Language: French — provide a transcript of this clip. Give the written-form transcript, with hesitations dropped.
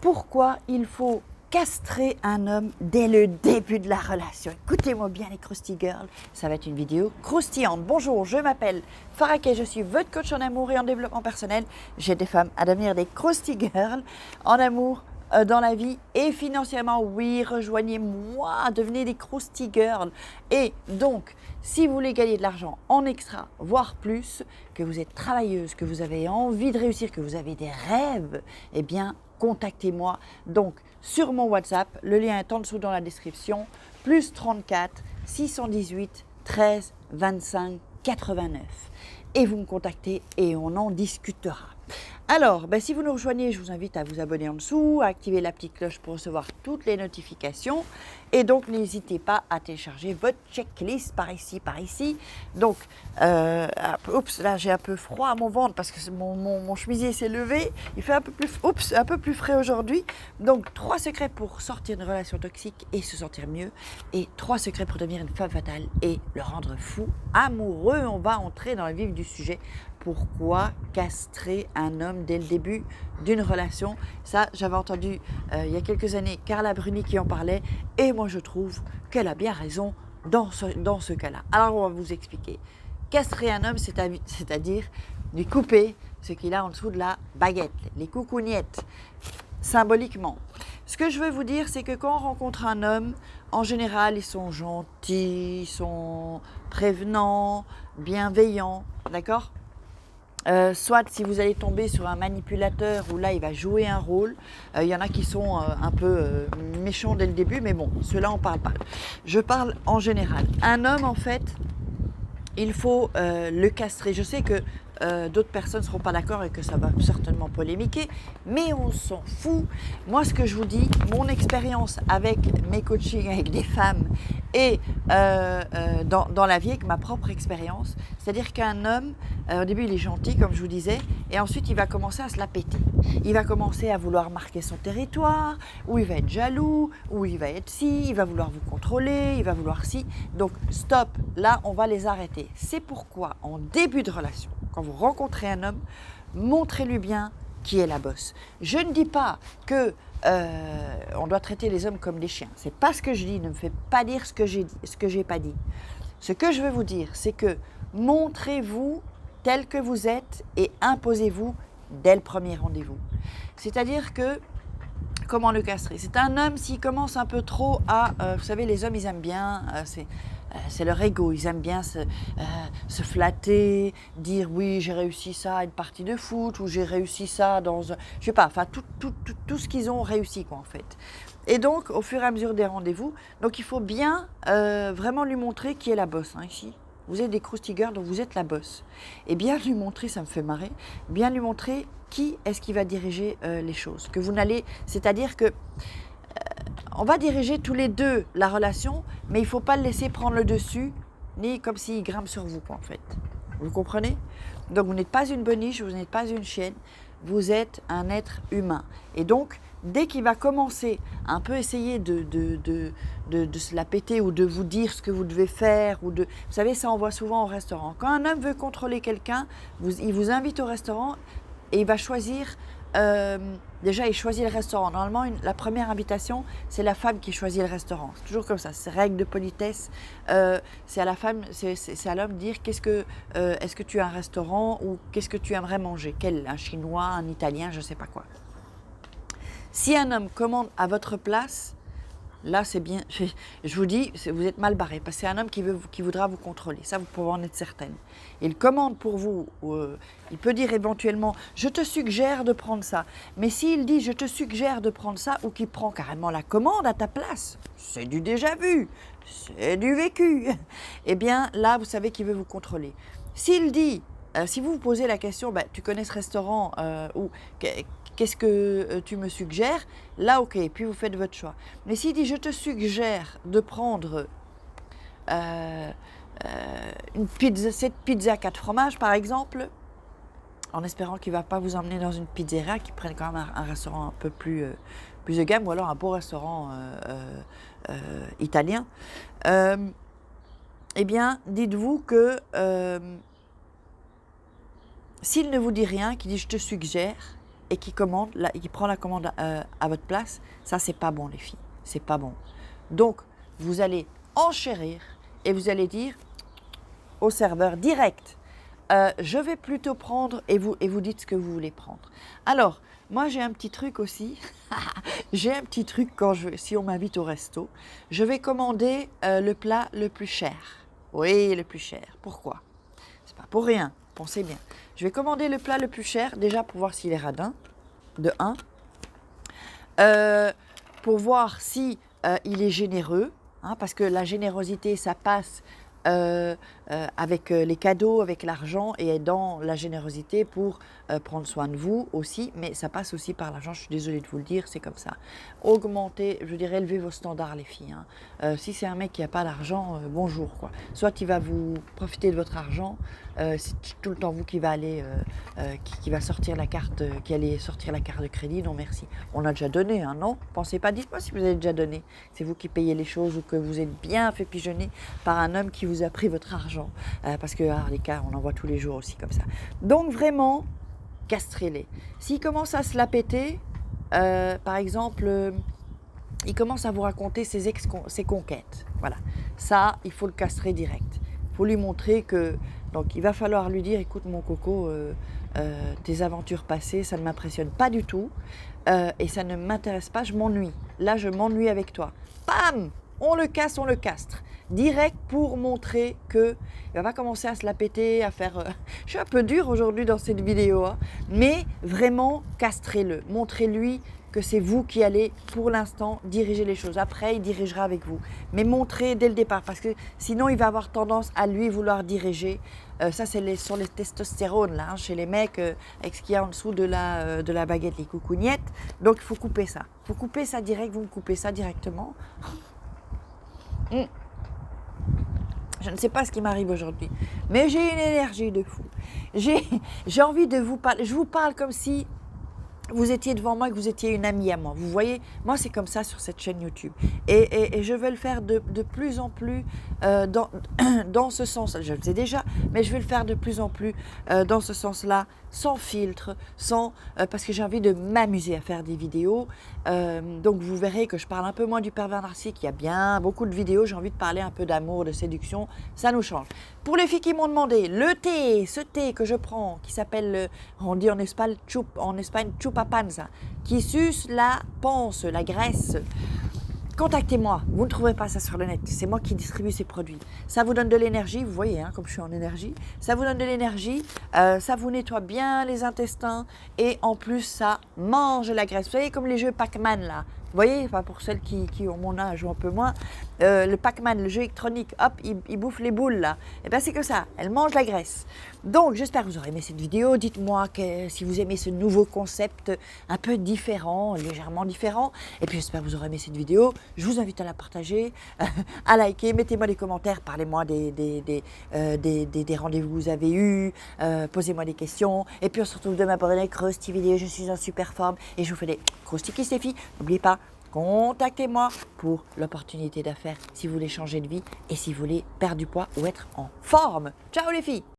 pourquoi il faut castrer un homme dès le début de la relation. Écoutez-moi bien les Krusty Girls, ça va être une vidéo croustillante. Bonjour, je m'appelle Farah Kay, je suis votre coach en amour et en développement personnel. J'aide des femmes à devenir des Krusty Girls en amour, dans la vie et financièrement. Oui, rejoignez-moi, devenez des Krusty Girls. Et donc, si vous voulez gagner de l'argent en extra, voire plus, que vous êtes travailleuse, que vous avez envie de réussir, que vous avez des rêves, eh bien, contactez-moi donc sur mon WhatsApp, le lien est en dessous dans la description, plus 34 618 13 25 89. Et vous me contactez et on en discutera. Alors, si vous nous rejoignez, je vous invite à vous abonner en dessous, à activer la petite cloche pour recevoir toutes les notifications. Et donc, n'hésitez pas à télécharger votre checklist par ici, par ici. Donc, oups, là j'ai un peu froid à mon ventre parce que mon chemisier s'est levé. Il fait un peu plus frais aujourd'hui. Donc, 3 secrets pour sortir d'une relation toxique et se sentir mieux. Et 3 secrets pour devenir une femme fatale et le rendre fou amoureux. On va entrer dans le vif du sujet. Pourquoi castrer un homme dès le début d'une relation? Ça, j'avais entendu il y a quelques années Carla Bruni qui en parlait et moi je trouve qu'elle a bien raison dans ce cas-là. Alors on va vous expliquer. Castrer un homme, c'est-à-dire lui couper ce qu'il a en dessous de la baguette, les coucougnettes, symboliquement. Ce que je veux vous dire, c'est que quand on rencontre un homme, en général, ils sont gentils, ils sont prévenants, bienveillants, d'accord ? Soit si vous allez tomber sur un manipulateur où là il va jouer un rôle, il y en a qui sont un peu méchants dès le début, mais bon, ceux-là on parle pas. Je parle en général. Un homme en fait, il faut le castrer. Je sais que d'autres personnes ne seront pas d'accord et que ça va certainement polémiquer, mais on s'en fout. Moi, ce que je vous dis, mon expérience avec mes coachings avec des femmes et dans la vie, avec ma propre expérience, c'est-à-dire qu'un homme, au début, il est gentil, comme je vous disais, et ensuite, il va commencer à se la péter. Il va commencer à vouloir marquer son territoire, ou il va être jaloux, ou il va être ci, il va vouloir vous contrôler, il va vouloir ci. Donc, stop, là, on va les arrêter. C'est pourquoi, en début de relation, quand vous rencontrez un homme, montrez-lui bien qui est la bosse. Je ne dis pas que on doit traiter les hommes comme des chiens. C'est pas ce que je dis. Ne me faites pas dire ce que j'ai pas dit. Ce que je veux vous dire, c'est que montrez-vous tel que vous êtes et imposez-vous dès le premier rendez-vous. C'est-à-dire que comment le castrer? C'est un homme s'il commence un peu trop à, vous savez, les hommes ils aiment bien, c'est leur ego, ils aiment bien se flatter, dire oui j'ai réussi ça à une partie de foot ou j'ai réussi ça dans, je sais pas, enfin tout ce qu'ils ont réussi quoi en fait. Et donc au fur et à mesure des rendez-vous, donc il faut bien vraiment lui montrer qui est la bosse ici. Vous êtes des Krusty Girls, donc vous êtes la bosse. Et bien lui montrer, ça me fait marrer, bien lui montrer qui est-ce qui va diriger les choses. Que vous n'allez, c'est-à-dire que on va diriger tous les deux la relation, mais il ne faut pas le laisser prendre le dessus, ni comme s'il grimpe sur vous, quoi, en fait. Vous comprenez? Donc vous n'êtes pas une boniche, vous n'êtes pas une chienne, vous êtes un être humain. Et donc, dès qu'il va commencer à un peu essayer de se la péter ou de vous dire ce que vous devez faire, vous savez, ça on voit souvent au restaurant. Quand un homme veut contrôler quelqu'un, il vous invite au restaurant et il va choisir, déjà il choisit le restaurant. Normalement, la première invitation, c'est la femme qui choisit le restaurant. C'est toujours comme ça, c'est règle de politesse. C'est à la femme, c'est à l'homme de dire est-ce que tu as un restaurant ou qu'est-ce que tu aimerais manger? Un chinois, un italien, je ne sais pas quoi. Si un homme commande à votre place, là c'est bien, je vous dis, vous êtes mal barré, parce que c'est un homme qui voudra vous contrôler, ça vous pouvez en être certaine. Il commande pour vous, il peut dire éventuellement « je te suggère de prendre ça », mais s'il dit « je te suggère de prendre ça » ou qu'il prend carrément la commande à ta place, c'est du déjà vu, c'est du vécu, eh bien là vous savez qu'il veut vous contrôler. S'il dit, si vous vous posez la question « tu connais ce restaurant ou qu'est-ce que tu me suggères ?» Là, ok, puis vous faites votre choix. Mais s'il dit, je te suggère de prendre cette pizza 4 fromages, par exemple, en espérant qu'il ne va pas vous emmener dans une pizzeria, qu'il prenne quand même un restaurant un peu plus de gamme, ou alors un beau restaurant italien, eh bien, dites-vous que s'il ne vous dit rien, qu'il dit, je te suggère, et qui commande, qui prend la commande à votre place, ça c'est pas bon les filles, c'est pas bon. Donc vous allez enchérir et vous allez dire au serveur direct, je vais plutôt prendre, et vous dites ce que vous voulez prendre. Alors, moi j'ai un petit truc aussi, j'ai un petit truc si on m'invite au resto, je vais commander le plat le plus cher. Oui, le plus cher. Pourquoi? C'est pas pour rien, pensez bien. Je vais commander le plat le plus cher, déjà pour voir s'il est radin, de 1. Pour voir si il est généreux, hein, parce que la générosité, ça passe avec les cadeaux, avec l'argent et dans la générosité pour prendre soin de vous aussi, mais ça passe aussi par l'argent, je suis désolée de vous le dire, c'est comme ça. Augmentez, je dirais, élevez vos standards les filles. Hein. Si c'est un mec qui n'a pas d'argent, bonjour quoi. Soit il va vous profiter de votre argent, c'est tout le temps vous qui va aller, qui va sortir la carte, qui allez sortir la carte de crédit, non merci. On a déjà donné, hein, non? Pensez pas, dites-moi si vous avez déjà donné. C'est vous qui payez les choses ou que vous êtes bien fait pigeonner par un homme qui vous a pris votre argent, parce que les cas, on en voit tous les jours aussi comme ça. Donc vraiment, castrez-les. S'il commence à se la péter, par exemple, il commence à vous raconter ses conquêtes. Voilà, ça, il faut le castrer direct. Il faut lui montrer que, donc il va falloir lui dire, écoute mon coco, tes aventures passées, ça ne m'impressionne pas du tout, et ça ne m'intéresse pas, je m'ennuie. Là, je m'ennuie avec toi. Bam! On le casse, on le castre. Direct pour montrer qu'il ne va pas commencer à se la péter, à faire... Je suis un peu dure aujourd'hui dans cette vidéo, hein, mais vraiment, castrez-le. Montrez-lui que c'est vous qui allez, pour l'instant, diriger les choses. Après, il dirigera avec vous. Mais montrez dès le départ, parce que sinon, il va avoir tendance à lui vouloir diriger. Ça, c'est sur les testostérones, là, hein, chez les mecs, avec ce qu'il y a en dessous de la baguette, les coucougnettes. Donc, il faut couper ça. Il faut couper ça direct, vous me coupez ça directement. Je ne sais pas ce qui m'arrive aujourd'hui, mais j'ai une énergie de fou. J'ai envie de vous parler. Je vous parle comme si vous étiez devant moi, que vous étiez une amie à moi. Vous voyez, moi c'est comme ça sur cette chaîne YouTube. Et je vais le faire de plus en plus dans ce sens. Je le sais déjà, mais je vais le faire de plus en plus dans ce sens-là, sans filtre, parce que j'ai envie de m'amuser à faire des vidéos. Donc vous verrez que je parle un peu moins du pervers narcissique. Il y a bien beaucoup de vidéos, j'ai envie de parler un peu d'amour, de séduction, ça nous change. Pour les filles qui m'ont demandé, le thé, ce thé que je prends, qui s'appelle, on dit en Espagne chupa panza, qui suce la panse, la graisse. Contactez-moi, vous ne trouverez pas ça sur le net, c'est moi qui distribue ces produits. Ça vous donne de l'énergie, vous voyez, hein, comme je suis en énergie, ça vous donne de l'énergie, ça vous nettoie bien les intestins et en plus ça mange la graisse. Vous savez, comme les jeux Pac-Man là, vous voyez, enfin, pour celles qui ont mon âge ou un peu moins, le Pac-Man, le jeu électronique, hop, il bouffe les boules là. Et bien c'est que ça, elle mange la graisse. Donc j'espère que vous aurez aimé cette vidéo. Dites-moi si vous aimez ce nouveau concept un peu différent, légèrement différent. Et puis j'espère que vous aurez aimé cette vidéo. Je vous invite à la partager, à liker, mettez-moi des commentaires, parlez-moi des rendez-vous que vous avez eus, posez-moi des questions. Et puis on se retrouve demain pour une Krusty vidéo. Je suis en super forme et je vous fais des Krusty kisses les filles. N'oubliez pas, contactez-moi pour l'opportunité d'affaires si vous voulez changer de vie et si vous voulez perdre du poids ou être en forme. Ciao les filles!